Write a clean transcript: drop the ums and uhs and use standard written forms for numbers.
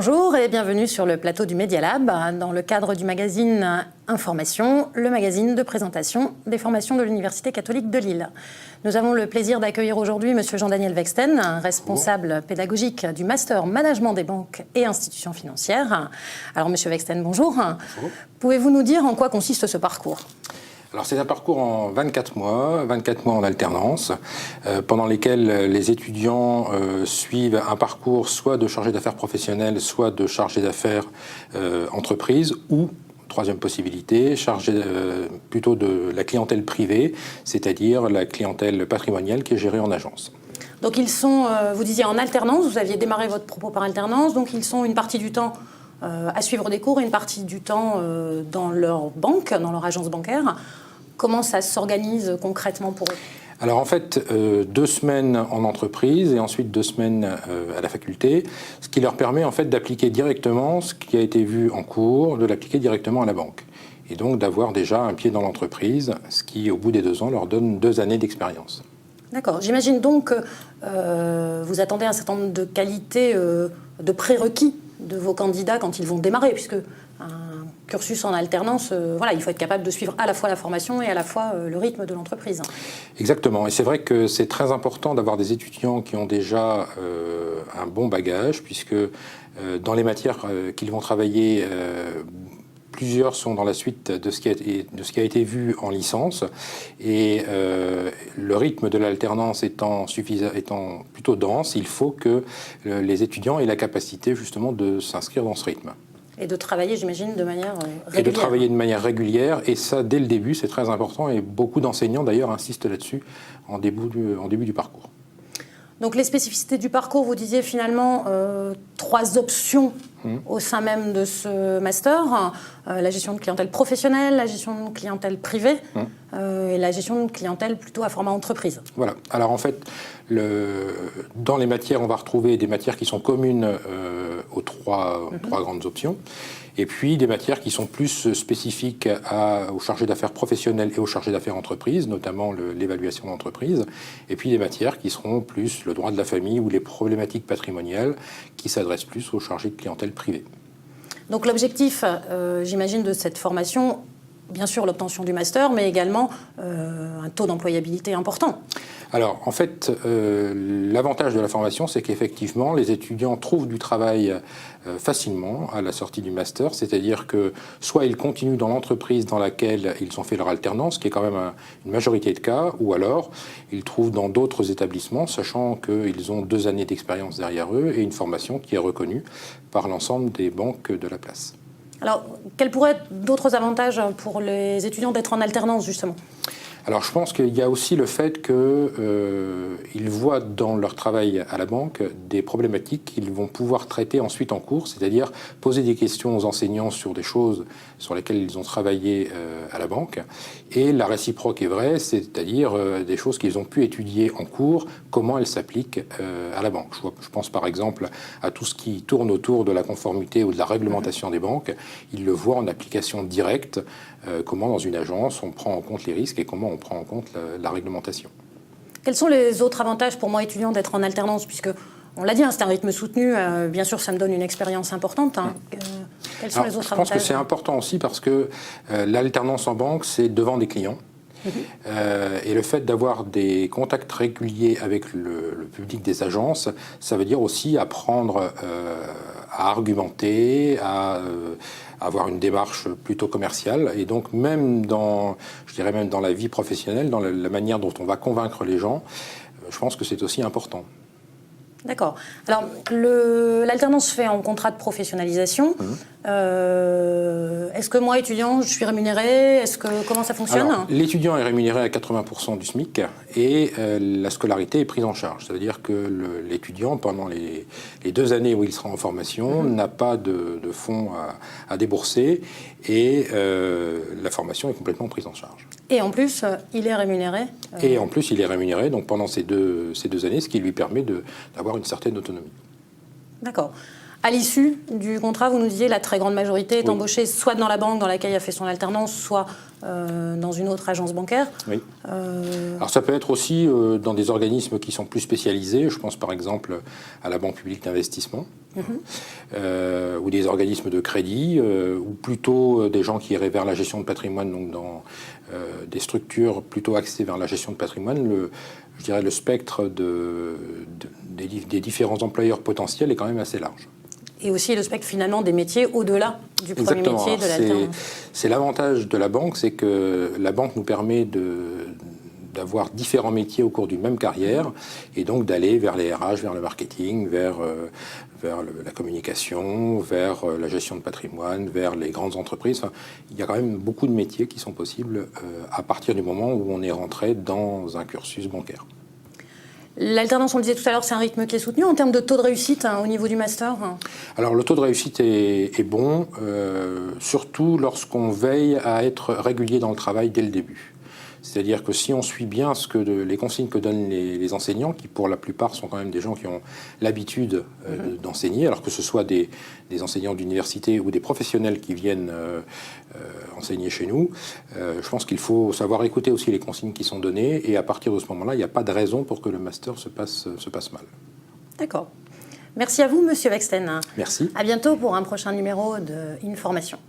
Bonjour et bienvenue sur le plateau du Media Lab, dans le cadre du magazine Information, le magazine de présentation des formations de l'Université catholique de Lille. Nous avons le plaisir d'accueillir aujourd'hui M. Jean-Daniel Wexten, responsable pédagogique du Master Management des banques et institutions financières. Alors M. Wexten, bonjour. Bonjour. Pouvez-vous nous dire en quoi consiste ce parcours ? Alors c'est un parcours en 24 mois en alternance, pendant lesquels les étudiants suivent un parcours soit de chargé d'affaires professionnel, soit de chargé d'affaires entreprise, ou, troisième possibilité, chargé plutôt de la clientèle privée, c'est-à-dire la clientèle patrimoniale qui est gérée en agence. Donc ils sont, vous disiez en alternance, vous aviez démarré votre propos par alternance, donc ils sont une partie du temps à suivre des cours et une partie du temps dans leur banque, dans leur agence bancaire. Comment ça s'organise concrètement pour eux ? Alors en fait, 2 semaines en entreprise et ensuite 2 semaines à la faculté, ce qui leur permet en fait d'appliquer directement ce qui a été vu en cours, de l'appliquer directement à la banque. Et donc d'avoir déjà un pied dans l'entreprise, ce qui au bout des 2 ans leur donne 2 années d'expérience. D'accord. J'imagine donc que vous attendez un certain nombre de qualités, de prérequis de vos candidats quand ils vont démarrer, puisque un cursus en alternance, voilà, il faut être capable de suivre à la fois la formation et à la fois le rythme de l'entreprise. Exactement, et c'est vrai que c'est très important d'avoir des étudiants qui ont déjà un bon bagage, puisque dans les matières qu'ils vont travailler, plusieurs sont dans la suite de ce qui a été vu en licence, et le rythme de l'alternance étant plutôt dense, il faut que les étudiants aient la capacité justement de s'inscrire dans ce rythme. Et de travailler, j'imagine, de manière régulière. Et de travailler de manière régulière, et ça, dès le début, c'est très important, et beaucoup d'enseignants, d'ailleurs, insistent là-dessus en début du parcours. Donc les spécificités du parcours, vous disiez finalement 3 options au sein même de ce master. La gestion de clientèle professionnelle, la gestion de clientèle privée et la gestion de clientèle plutôt à format entreprise. Voilà. Alors en fait, dans les matières, on va retrouver des matières qui sont communes aux 3 grandes options, et puis des matières qui sont plus spécifiques aux chargés d'affaires professionnels et aux chargés d'affaires entreprises, notamment l'évaluation d'entreprise, et puis des matières qui seront plus le droit de la famille ou les problématiques patrimoniales qui s'adressent plus aux chargés de clientèle privée. Donc l'objectif, j'imagine, de cette formation, bien sûr l'obtention du master, mais également un taux d'employabilité important. Alors, en fait, l'avantage de la formation, c'est qu'effectivement, les étudiants trouvent du travail facilement à la sortie du master, c'est-à-dire que soit ils continuent dans l'entreprise dans laquelle ils ont fait leur alternance, ce qui est quand même une majorité de cas, ou alors ils trouvent dans d'autres établissements, sachant qu'ils ont 2 années d'expérience derrière eux et une formation qui est reconnue par l'ensemble des banques de la place. Alors, quels pourraient être d'autres avantages pour les étudiants d'être en alternance, justement ? Alors je pense qu'il y a aussi le fait qu'ils voient dans leur travail à la banque des problématiques qu'ils vont pouvoir traiter ensuite en cours, c'est-à-dire poser des questions aux enseignants sur des choses sur lesquelles ils ont travaillé à la banque. Et la réciproque est vraie, c'est-à-dire des choses qu'ils ont pu étudier en cours, comment elles s'appliquent à la banque. Je pense par exemple à tout ce qui tourne autour de la conformité ou de la réglementation des banques. Ils le voient en application directe, comment dans une agence on prend en compte les risques et comment on prend en compte la réglementation. Quels sont les autres avantages pour moi étudiant d'être en alternance, puisque on l'a dit, c'est un rythme soutenu, bien sûr ça me donne une expérience importante. Quels sont les autres avantages ? Je pense que c'est important aussi parce que l'alternance en banque, c'est devant des clients. Et le fait d'avoir des contacts réguliers avec le public des agences, ça veut dire aussi apprendre à argumenter, à avoir une démarche plutôt commerciale, et donc même dans la vie professionnelle, dans la manière dont on va convaincre les gens, je pense que c'est aussi important. D'accord. Alors, l'alternance se fait en contrat de professionnalisation. Est-ce que moi, étudiant, je suis rémunéré ? Comment ça fonctionne ? Alors, l'étudiant est rémunéré à 80% du SMIC et la scolarité est prise en charge. Ça veut dire que l'étudiant, pendant les 2 années où il sera en formation, n'a pas de fonds à débourser et la formation est complètement prise en charge. Et en plus, il est rémunéré Et en plus, il est rémunéré donc, pendant ces deux années, ce qui lui permet d'avoir une certaine autonomie. D'accord. À l'issue du contrat, vous nous disiez la très grande majorité est Oui. embauchée soit dans la banque dans laquelle il a fait son alternance, soit dans une autre agence bancaire. Oui. Alors ça peut être aussi dans des organismes qui sont plus spécialisés. Je pense par exemple à la Banque publique d'investissement, ou des organismes de crédit, ou plutôt des gens qui iraient vers la gestion de patrimoine, donc dans des structures plutôt axées vers la gestion de patrimoine. Je dirais le spectre des différents employeurs potentiels est quand même assez large. Et aussi le spectre finalement des métiers au-delà du premier Exactement. métier de l'alternance. C'est l'avantage de la banque, c'est que la banque nous permet d'avoir différents métiers au cours d'une même carrière et donc d'aller vers les RH, vers le marketing, vers la communication, vers la gestion de patrimoine, vers les grandes entreprises. Enfin, il y a quand même beaucoup de métiers qui sont possibles à partir du moment où on est rentré dans un cursus bancaire. L'alternance, on le disait tout à l'heure, c'est un rythme qui est soutenu en termes de taux de réussite au niveau du master. Alors le taux de réussite est bon, surtout lorsqu'on veille à être régulier dans le travail dès le début. C'est-à-dire que si on suit bien les consignes que donnent les enseignants, qui pour la plupart sont quand même des gens qui ont l'habitude d'enseigner, alors que ce soit des enseignants d'université ou des professionnels qui viennent enseigner chez nous, je pense qu'il faut savoir écouter aussi les consignes qui sont données, et à partir de ce moment-là, il n'y a pas de raison pour que le master se passe mal. D'accord. Merci à vous, Monsieur Wexten. Merci. À bientôt pour un prochain numéro de Information.